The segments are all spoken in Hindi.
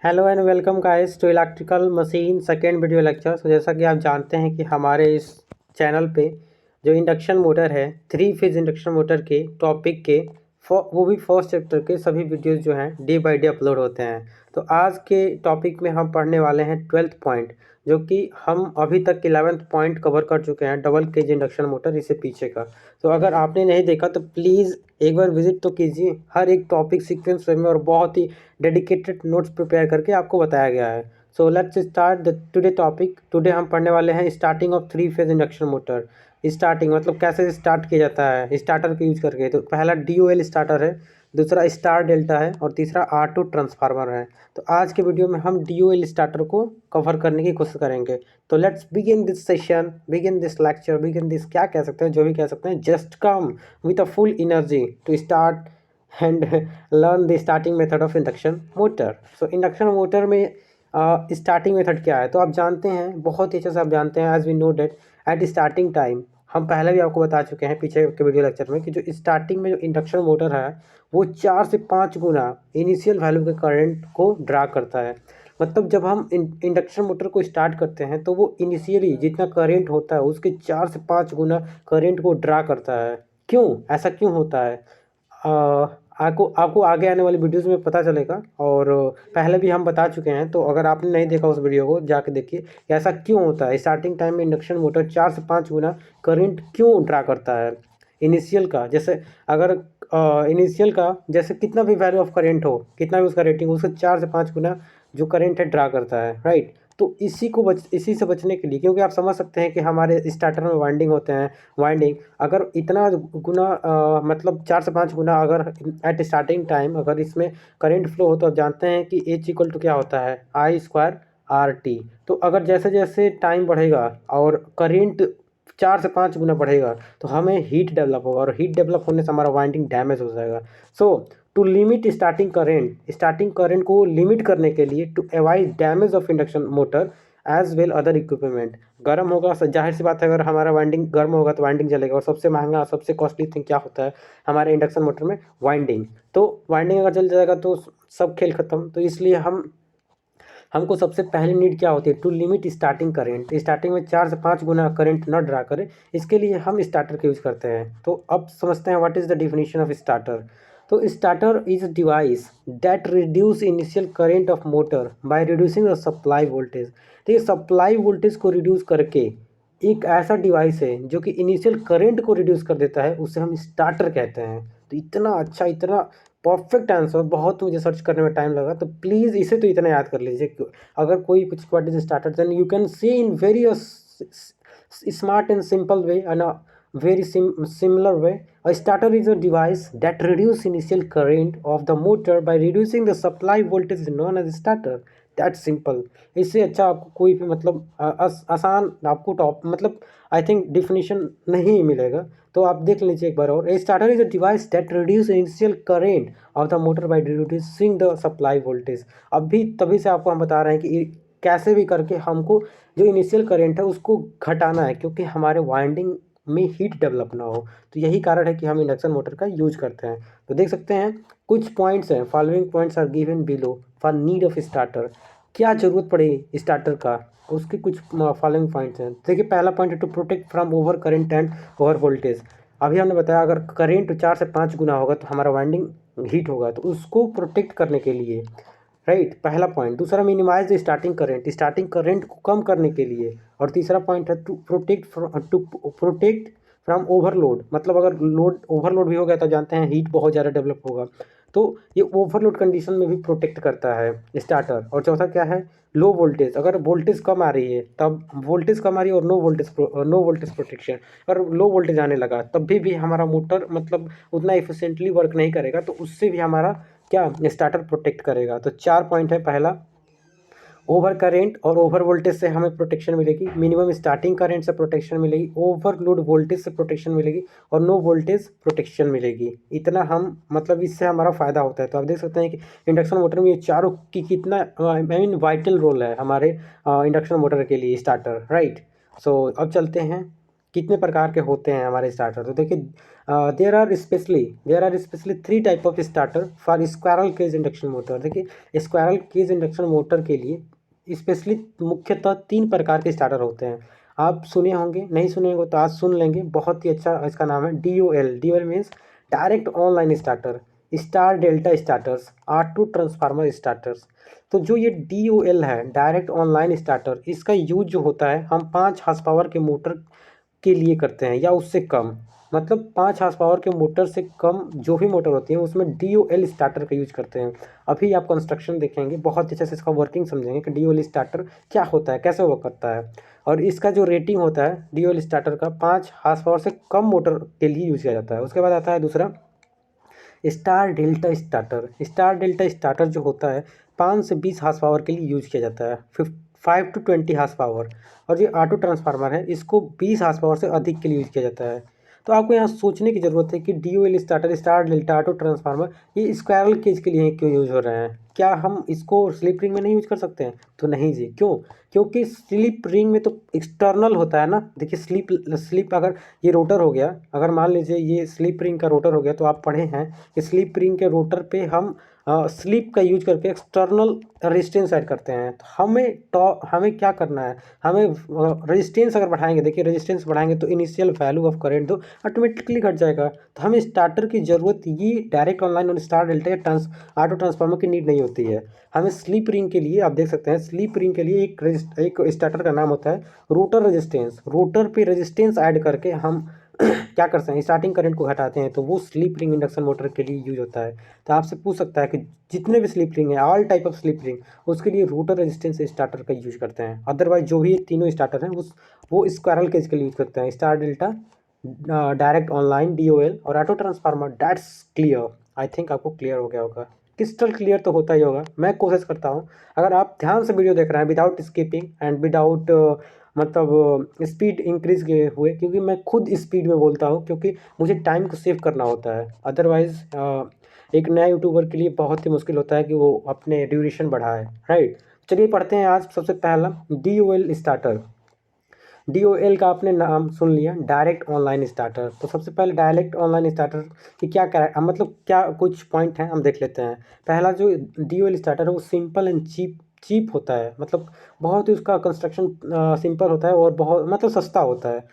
Hello and welcome guys to electrical machine second video lecture. तो जैसा कि आप जानते हैं कि हमारे इस चैनल पे जो इंडक्शन मोटर है, थ्री फेज इंडक्शन मोटर के टॉपिक के वो भी फर्स्ट चैप्टर के सभी वीडियोस जो हैं डे बाय डे अपलोड होते हैं। तो आज के टॉपिक में हम पढ़ने वाले हैं 12th पॉइंट, जो कि हम अभी तक 11th पॉइंट कवर कर चुके हैं, डबल केज इंडक्शन मोटर इससे पीछे का। तो अगर आपने नहीं देखा तो प्लीज़ एक बार विजिट तो कीजिए। हर एक टॉपिक सीक्वेंस में और बहुत ही डेडिकेटेड नोट्स प्रिपेयर करके आपको बताया गया है। So let's start the today topic. Today हम पढ़ने वाले हैं starting of three phase induction motor. Starting मतलब कैसे स्टार्ट किया जाता है स्टार्टर को यूज करके। तो पहला DOL स्टार्टर है, दूसरा स्टार डेल्टा है और तीसरा R2 ट्रांसफार्मर है। तो आज के वीडियो में हम DOL स्टार्टर को कवर करने की कोशिश करेंगे। तो let's begin this session, begin this lecture, begin this क्या कह सकते हैं, जो भी कह सकते हैं। Just come with a full energy to start and learn the starting method of induction motor. So induction motor में स्टार्टिंग मेथड क्या है तो आप जानते हैं, बहुत ही अच्छे से आप जानते हैं। As we know that at starting time, हम पहले भी आपको बता चुके हैं पीछे के वीडियो लेक्चर में कि जो स्टार्टिंग में जो इंडक्शन मोटर है वो 4 से 5 गुना इनिशियल वैल्यू के करंट को ड्रा करता है। मतलब जब हम इंडक्शन मोटर को स्टार्ट करते हैं तो वो इनिशियली जितना करंट होता है उसके 4 से 5 गुना करंट को ड्रा करता है। क्यों ऐसा क्यों होता है आपको आपको आगे आने वाली वीडियोस में पता चलेगा, और पहले भी हम बता चुके हैं। तो अगर आपने नहीं देखा उस वीडियो को जाके देखिए कि ऐसा क्यों होता है। स्टार्टिंग टाइम में इंडक्शन मोटर 4 से 5 गुना करंट क्यों ड्रा करता है इनिशियल का। जैसे अगर इनिशियल का जैसे कितना भी वैल्यू ऑफ करंट हो, कितना भी उसका रेटिंग हो, उससे 4 से 5 गुना जो करंट है ड्रा करता है, राइट। तो इसी से बचने के लिए, क्योंकि आप समझ सकते हैं कि हमारे स्टार्टर में वाइंडिंग होते हैं। वाइंडिंग अगर इतना गुना मतलब 4 से 5 गुना अगर एट स्टार्टिंग टाइम अगर इसमें करंट फ्लो हो, तो आप जानते हैं कि H इक्वल टू क्या होता है, I²RT। तो अगर जैसे जैसे टाइम बढ़ेगा और करंट 4 से 5 गुना बढ़ेगा तो हमें हीट डेवलप होगा, और हीट डेवलप होने से हमारा वाइंडिंग डैमेज हो जाएगा। So to limit starting current को लिमिट करने के लिए, to avoid damage of induction motor as well other equipment. गर्म होगा, जाहिर सी बात है, अगर हमारा वाइंडिंग गर्म होगा तो वाइंडिंग जलेगा। और सबसे महंगा सबसे कॉस्टली थिंग क्या होता है हमारे इंडक्शन मोटर में, वाइंडिंग। तो वाइंडिंग अगर जल जाएगा तो सब खेल खत्म। तो इसलिए हमको सबसे पहली नीड क्या होती है, to limit starting current. Starting में 4 से 5 गुना करंट न ड्रा करे, इसके लिए हम स्टार्टर का यूज करते हैं। तो अब समझते हैं what is the definition of starter. तो starter is a device that reduce initial current of motor by reducing the supply voltage. तो ये सप्लाई वोल्टेज को रिड्यूस करके एक ऐसा डिवाइस है जो कि इनिशियल करंट को रिड्यूस कर देता है, उसे हम स्टार्टर कहते हैं। तो इतना अच्छा, इतना परफेक्ट आंसर, बहुत मुझे सर्च करने में टाइम लगा। तो प्लीज़ इसे तो इतना याद कर लीजिए। अगर कोई कुछ what is starter, then you can see in very smart and simple way and very similar way. A starter is a device that reduces initial current of the motor by reducing the supply voltage known as starter. That's simple. इससे अच्छा आपको कोई भी मतलब आसान आपको टॉप मतलब आई थिंक डिफिनीशन नहीं मिलेगा। तो आप देख लीजिए एक बार और। A starter is a device that reduce initial current of the motor by reducing the supply voltage. अभी तभी से आपको हम बता रहे हैं कि कैसे भी करके हमको जो इनिशियल करेंट है उसको घटाना है, क्योंकि हमारे वाइंडिंग में हीट डेवलप ना हो। तो यही कारण है कि हम इंडक्शन मोटर का यूज करते हैं। तो देख सकते हैं कुछ पॉइंट्स हैं, following points are given below for need of starter. क्या जरूरत पड़ी स्टार्टर का, उसके कुछ फॉलोइंग पॉइंट्स हैं। देखिए पहला पॉइंट है to protect from over current and over voltage. अभी हमने बताया अगर करंट 4 से 5 गुना होगा तो हमारा वाइंडिंग हीट होगा, तो उसको प्रोटेक्ट करने के लिए, राइट, पहला पॉइंट। दूसरा मिनिमाइज द स्टार्टिंग करंट को कम करने के लिए। और तीसरा पॉइंट है टू प्रोटेक्ट फ्रॉम ओवरलोड। मतलब अगर लोड ओवरलोड भी हो गया तो जानते हैं हीट बहुत ज़्यादा डेवलप होगा, तो ये ओवरलोड कंडीशन में भी प्रोटेक्ट करता है स्टार्टर। और चौथा क्या है, लो वोल्टेज। अगर वोल्टेज कम आ रही है, तब वोल्टेज कम आ रही है और नो वोल्टेज प्रोटेक्शन। अगर लो वोल्टेज आने लगा तब भी हमारा मोटर मतलब उतना एफिशिएंटली वर्क नहीं करेगा, तो उससे भी हमारा क्या स्टार्टर प्रोटेक्ट करेगा। तो 4 पॉइंट है। पहला, ओवर करेंट और ओवर वोल्टेज से हमें प्रोटेक्शन मिलेगी। मिनिमम स्टार्टिंग करेंट से प्रोटेक्शन मिलेगी। ओवरलोड वोल्टेज से प्रोटेक्शन मिलेगी और नो वोल्टेज प्रोटेक्शन मिलेगी। इतना हम मतलब इससे हमारा फ़ायदा होता है। तो आप देख सकते हैं कि इंडक्शन मोटर में ये चारों की कितना आई मीन वाइटल रोल है हमारे इंडक्शन मोटर के लिए स्टार्टर, राइट। सो अब चलते हैं कितने प्रकार के होते हैं हमारे स्टार्टर। तो देखिए there are specially 3 type of starter for squirrel cage induction motor. देखिए स्क्वायरल केज इंडक्शन मोटर के लिए स्पेशली मुख्यतः 3 प्रकार के स्टार्टर होते हैं। आप सुने होंगे, नहीं सुने होंगे तो आज सुन लेंगे। बहुत ही अच्छा इसका नाम है DOL। DOL means direct online starter, star delta starters, R2 transformer starters. तो जो ये DOL है, डायरेक्ट ऑनलाइन स्टार्टर, इसका यूज जो होता है हम 5 हॉर्स पावर के मोटर के लिए करते हैं या उससे कम। मतलब 5 हॉर्स पावर के मोटर से कम जो भी मोटर होती है उसमें DOL स्टार्टर का यूज करते हैं। अभी आप कंस्ट्रक्शन देखेंगे, बहुत अच्छे से इसका वर्किंग समझेंगे कि DOL स्टार्टर क्या होता है, कैसे वर्क करता है। और इसका जो रेटिंग होता है DOL स्टार्टर का 5 हॉर्स पावर से कम मोटर के लिए यूज किया जाता है। उसके बाद आता है दूसरा star delta starter. Star delta starter जो होता है 5 से 20 हॉर्स पावर के लिए यूज किया जाता है, 5 to 20 हॉर्स पावर। और ये ऑटो ट्रांसफार्मर है, इसको 20 हॉर्स पावर से अधिक के लिए यूज किया जाता है। तो आपको यहाँ सोचने की ज़रूरत है कि DOL starter, star delta, auto transformer ये स्क्वायरल केज के लिए क्यों यूज हो रहे हैं। क्या हम इसको स्लिप रिंग में नहीं यूज कर सकते हैं? तो नहीं जी, क्यों? क्योंकि स्लिप रिंग में तो एक्सटर्नल होता है ना। देखिए स्लिप अगर ये रोटर हो गया, अगर मान लीजिए ये स्लिप रिंग का रोटर हो गया, तो आप पढ़े हैं कि स्लिप रिंग के रोटर पे हम स्लिप का यूज करके एक्सटर्नल रेजिस्टेंस ऐड करते हैं। तो हमें क्या करना है, हमें रेजिस्टेंस अगर बढ़ाएंगे, देखिए रेजिस्टेंस बढ़ाएंगे तो इनिशियल वैल्यू ऑफ करंट तो ऑटोमेटिकली घट जाएगा। तो हमें स्टार्टर की ज़रूरत ये डायरेक्ट ऑनलाइन और स्टार डेल्टा या ऑटो ट्रांसफार्मर की नीड नहीं होती है। हमें स्लिप रिंग के लिए आप देख सकते हैं, स्लिप रिंग के लिए एक स्टार्टर का नाम होता है रोटर रेजिस्टेंस। रोटर पे रेजिस्टेंस ऐड करके हम क्या करते हैं, स्टार्टिंग करंट को घटाते हैं, तो वो स्लिप रिंग इंडक्शन मोटर के लिए यूज होता है। तो आपसे पूछ सकता है कि जितने भी स्लिप रिंग है, all type of slip ring, उसके लिए रोटर रेजिस्टेंस स्टार्टर का यूज करते हैं। अदरवाइज जो भी तीनों स्टार्टर हैं वो स्क्वायरल केज के लिए यूज करते हैं, star delta, direct online DOL और auto transformer. That's clear. I think आपको क्लियर हो गया होगा, क्रिस्टल क्लियर तो होता ही होगा। मैं कोशिश करता हूँ अगर आप ध्यान से वीडियो देख रहे हैं विदाउट स्किपिंग एंड विदाउट मतलब स्पीड इंक्रीज किए हुए, क्योंकि मैं खुद स्पीड में बोलता हूँ क्योंकि मुझे टाइम को सेव करना होता है। अदरवाइज एक नया यूट्यूबर के लिए बहुत ही मुश्किल होता है कि वो अपने ड्यूरेशन बढ़ाए, राइट। चलिए पढ़ते हैं आज सबसे पहला DOL स्टार्टर। DOL का आपने नाम सुन लिया, डायरेक्ट ऑनलाइन स्टार्टर। तो सबसे पहले डायरेक्ट ऑनलाइन स्टार्टर की मतलब क्या कुछ पॉइंट हैं हम देख लेते हैं। पहला जो DOL स्टार्टर है वो सिंपल एंड चीप होता है। मतलब बहुत ही उसका कंस्ट्रक्शन सिंपल होता है और बहुत मतलब सस्ता होता है।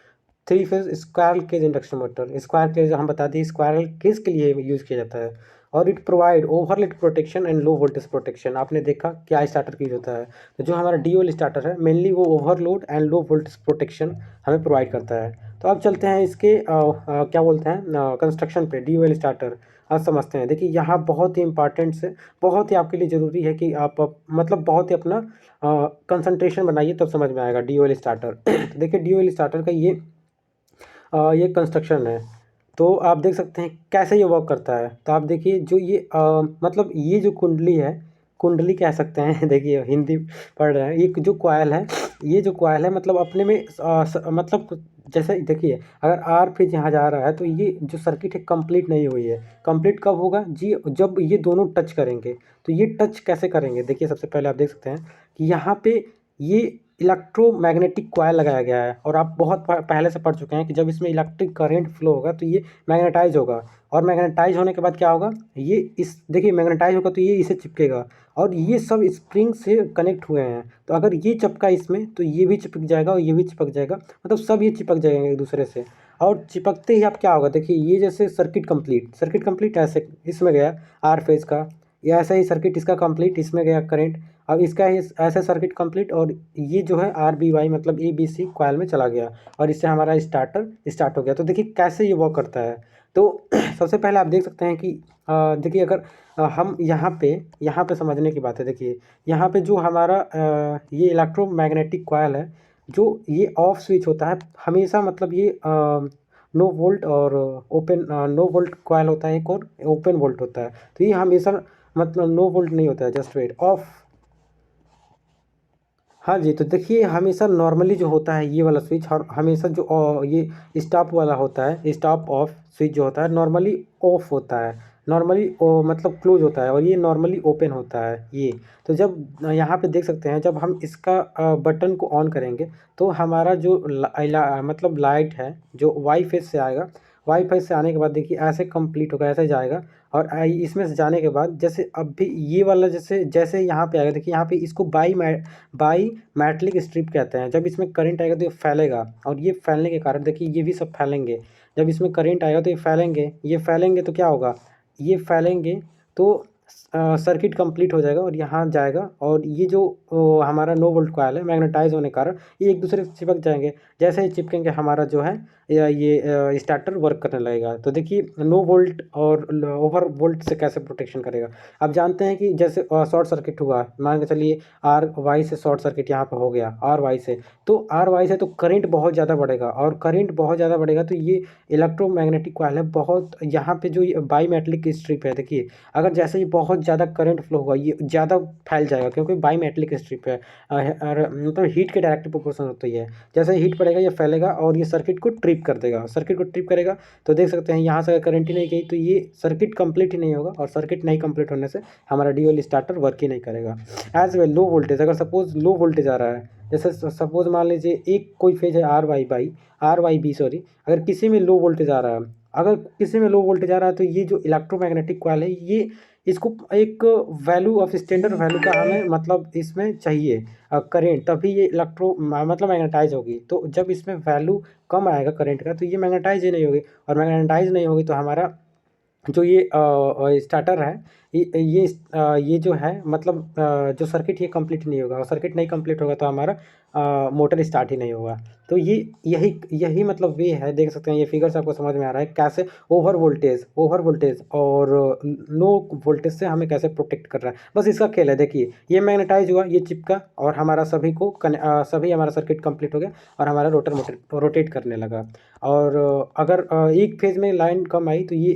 3 phase squirrel cage induction motor, square cage हम बता दें स्क्वायरल केज के लिए यूज़ किया जाता है। और it provide overload protection and low voltage protection. आपने देखा क्या स्टार्टर की यूज होता है। तो जो हमारा DOL स्टार्टर है मेनली वो overload and low voltage protection हमें प्रोवाइड करता है। तो अब चलते हैं इसके क्या बोलते हैं कंस्ट्रक्शन पे। DOL स्टार्टर आज समझते हैं। देखिए यहाँ बहुत ही इंपॉर्टेंट से, बहुत ही आपके लिए ज़रूरी है कि आप मतलब बहुत ही अपना कंसंट्रेशन बनाइए, तब समझ में आएगा DOL स्टार्टर। तो देखिए DOL स्टार्टर का ये कंस्ट्रक्शन है। तो आप देख सकते हैं कैसे ये वर्क करता है। तो आप देखिए जो ये मतलब ये जो कुंडली है, कुंडली कह सकते हैं देखिए हिंदी पढ़ रहे हैं, ये जो कॉइल है, ये जो कॉइल है मतलब अपने में मतलब जैसे देखिए अगर आर फेज यहाँ जा रहा है तो ये जो सर्किट है कंप्लीट नहीं हुई है। कंप्लीट कब होगा जी, जब ये दोनों टच करेंगे। तो ये टच कैसे करेंगे, देखिए सबसे पहले आप देख सकते हैं कि यहाँ पे ये इलेक्ट्रोमैग्नेटिक कॉइल लगाया गया है। और आप बहुत पहले से पढ़ चुके हैं कि जब इसमें इलेक्ट्रिक करंट फ्लो होगा तो ये मैग्नेटाइज होगा। और मैग्नेटाइज होने के बाद क्या होगा, ये इस देखिए मैग्नेटाइज होगा तो ये इसे चिपकेगा। और ये सब स्प्रिंग से कनेक्ट हुए हैं, तो अगर ये चिपका इसमें तो ये भी चिपक जाएगा और ये भी चिपक जाएगा, मतलब सब ये चिपक जाएंगे एक दूसरे से। और चिपकते ही आप क्या होगा, देखिए ये जैसे सर्किट कंप्लीट ऐसे इसमें गया आर फेज का, या ऐसा ही सर्किट इसका कंप्लीट, इसमें गया करंट। अब इसका ऐसा सर्किट कंप्लीट और ये जो है RBY मतलब ABC कॉइल में चला गया और इससे हमारा स्टार्टर स्टार्ट हो गया। तो देखिए कैसे ये वर्क करता है। तो सबसे पहले आप देख सकते हैं कि देखिए अगर हम यहाँ पे समझने की बात है। देखिए यहाँ पे जो हमारा ये इलेक्ट्रोमैग्नेटिक कॉइल है, जो ये ऑफ स्विच होता है हमेशा, मतलब ये नो वोल्ट और ओपन, नो वोल्ट कॉइल होता है एक और ओपन वोल्ट होता है। तो ये हमेशा मतलब नो वोल्ट नहीं होता है, जस्ट वेट ऑफ। हाँ जी, तो देखिए हमेशा नॉर्मली जो होता है ये वाला स्विच, और हमेशा जो ये स्टॉप वाला होता है, स्टॉप ऑफ स्विच जो होता है नॉर्मली ऑफ होता है। नॉर्मली मतलब क्लोज होता है और ये नॉर्मली ओपन होता है ये। तो जब यहाँ पे देख सकते हैं, जब हम इसका बटन को ऑन करेंगे तो हमारा जो मतलब लाइट है जो वाई फेस से आएगा, वाई फेस से आने के बाद देखिए ऐसे कंप्लीट होगा, ऐसे जाएगा। और इसमें से जाने के बाद जैसे अब भी ये वाला जैसे जैसे यहाँ पे आएगा, देखिए यहाँ पे इसको बाई मैटलिक स्ट्रिप कहते हैं। जब इसमें करंट आएगा तो ये फैलेगा, और ये फैलने के कारण देखिए ये भी सब फैलेंगे। जब इसमें करंट आएगा तो ये फैलेंगे तो क्या होगा, ये फैलेंगे तो सर्किट कंप्लीट हो जाएगा और यहाँ जाएगा। और ये जो हमारा नो वोल्ट कॉइल है, मैग्नेटाइज होने के कारण ये एक दूसरे से चिपक जाएंगे। जैसे ही चिपकेंगे हमारा जो है ये स्टार्टर वर्क करने लगेगा। तो देखिए नो वोल्ट और ओवर वोल्ट से कैसे प्रोटेक्शन करेगा। अब जानते हैं कि जैसे शॉर्ट सर्किट हुआ, मान के चलिए आर वाई से शॉर्ट सर्किट यहाँ पे हो गया, आर वाई से, तो आर वाई से तो करंट बहुत ज़्यादा बढ़ेगा, और करंट बहुत ज़्यादा बढ़ेगा तो ये इलेक्ट्रोमैग्नेटिक कॉइल है बहुत, यहाँ पे जो बाई मेटलिक स्ट्रिप है देखिए, अगर जैसे ही बहुत ज़्यादा करंट फ्लो होगा ये ज़्यादा फैल जाएगा, क्योंकि बाई मेटलिक स्ट्रिप है और मतलब हीट के डायरेक्ट प्रोपोर्शन होती है। जैसे हीट पड़ेगा ये फैलेगा और ये सर्किट को ट्रिप कर देगा, सर्किट को ट्रिप करेगा। तो देख सकते हैं यहाँ से अगर करंट ही नहीं गई तो ये सर्किट कंप्लीट ही नहीं होगा, और सर्किट नहीं कंप्लीट होने से हमारा ड्यूल स्टार्टर वर्क ही नहीं करेगा। एज वेल लो वोल्टेज, अगर सपोज लो वोल्टेज आ रहा है, जैसे सपोज मान लीजिए एक कोई फेज है आर वाई बी सॉरी, अगर किसी में लो वोल्टेज आ रहा है, अगर किसी में लो वोल्टेज आ रहा है तो ये जो इलेक्ट्रोमैग्नेटिक कॉइल है ये इसको एक वैल्यू ऑफ स्टैंडर्ड वैल्यू का हमें मतलब इसमें चाहिए करेंट, तभी ये इलेक्ट्रो मतलब मैग्नेटाइज होगी। तो जब इसमें वैल्यू कम आएगा करंट का तो ये मैग्नेटाइज ही नहीं होगी, और मैग्नेटाइज नहीं होगी तो हमारा जो ये स्टार्टर है ये जो है मतलब जो सर्किट ये कंप्लीट नहीं होगा, और सर्किट नहीं कंप्लीट होगा तो हमारा मोटर स्टार्ट ही नहीं होगा। तो ये यही यही मतलब वे है, देख सकते हैं ये फिगर से आपको समझ में आ रहा है कैसे ओवर वोल्टेज और लो वोल्टेज से हमें कैसे प्रोटेक्ट कर रहा है। बस इसका खेल है। देखिए ये मैग्नेटाइज हुआ, ये चिपका, और हमारा सभी हमारा सर्किट कंप्लीट हो गया और हमारा रोटर मोटर रोटेट करने लगा। और अगर एक फेज में लाइन कम आई तो ये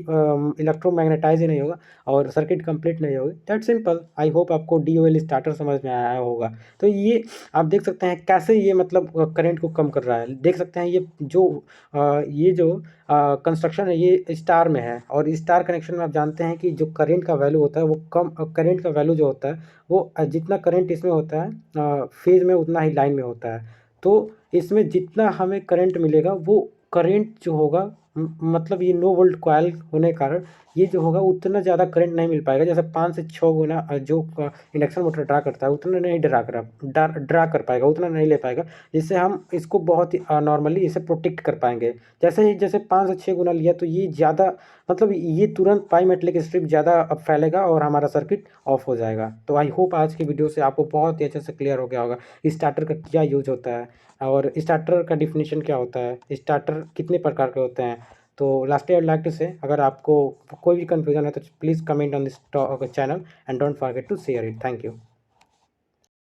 इलेक्ट्रोमैग्नेटाइज ही नहीं होगा और सर्किट कंप्लीट नहीं होगी। That simple. आई होप आपको DOL स्टार्टर समझ में आया होगा। तो ये आप देख सकते हैं कैसे ये मतलब करंट को कम कर रहा है। देख सकते हैं ये जो कंस्ट्रक्शन है ये स्टार में है, और स्टार कनेक्शन में आप जानते हैं कि जो करंट का वैल्यू होता है वो कम, करंट का वैल्यू जो होता है वो जितना करंट इसमें होता है फेज में उतना ही लाइन में होता है। तो इसमें जितना हमें करंट मिलेगा वो करंट जो होगा मतलब ये नो वोल्ट कॉइल होने के कारण ये जो होगा उतना ज़्यादा करंट नहीं मिल पाएगा। जैसे 5 से 6 गुना जो इंडक्शन मोटर ड्रा करता है उतना नहीं ड्रा कर पाएगा, उतना नहीं ले पाएगा, जिससे हम इसको बहुत ही नॉर्मली इसे प्रोटेक्ट कर पाएंगे। जैसे 5 से 6 गुना लिया तो ये ज़्यादा मतलब ये तुरंत पाई मेटलिक स्ट्रिप ज़्यादा अब फैलेगा और हमारा सर्किट ऑफ हो जाएगा। तो आई होप आज की वीडियो से आपको बहुत ही अच्छे से क्लियर हो गया होगा स्टार्टर का क्या यूज होता है, और स्टार्टर का डिफिनीशन क्या होता है, स्टार्टर कितने प्रकार के होते हैं। तो lastly I would like to say, अगर आपको कोई भी कन्फ्यूजन है तो please comment on this channel and don't forget to share it. Thank you.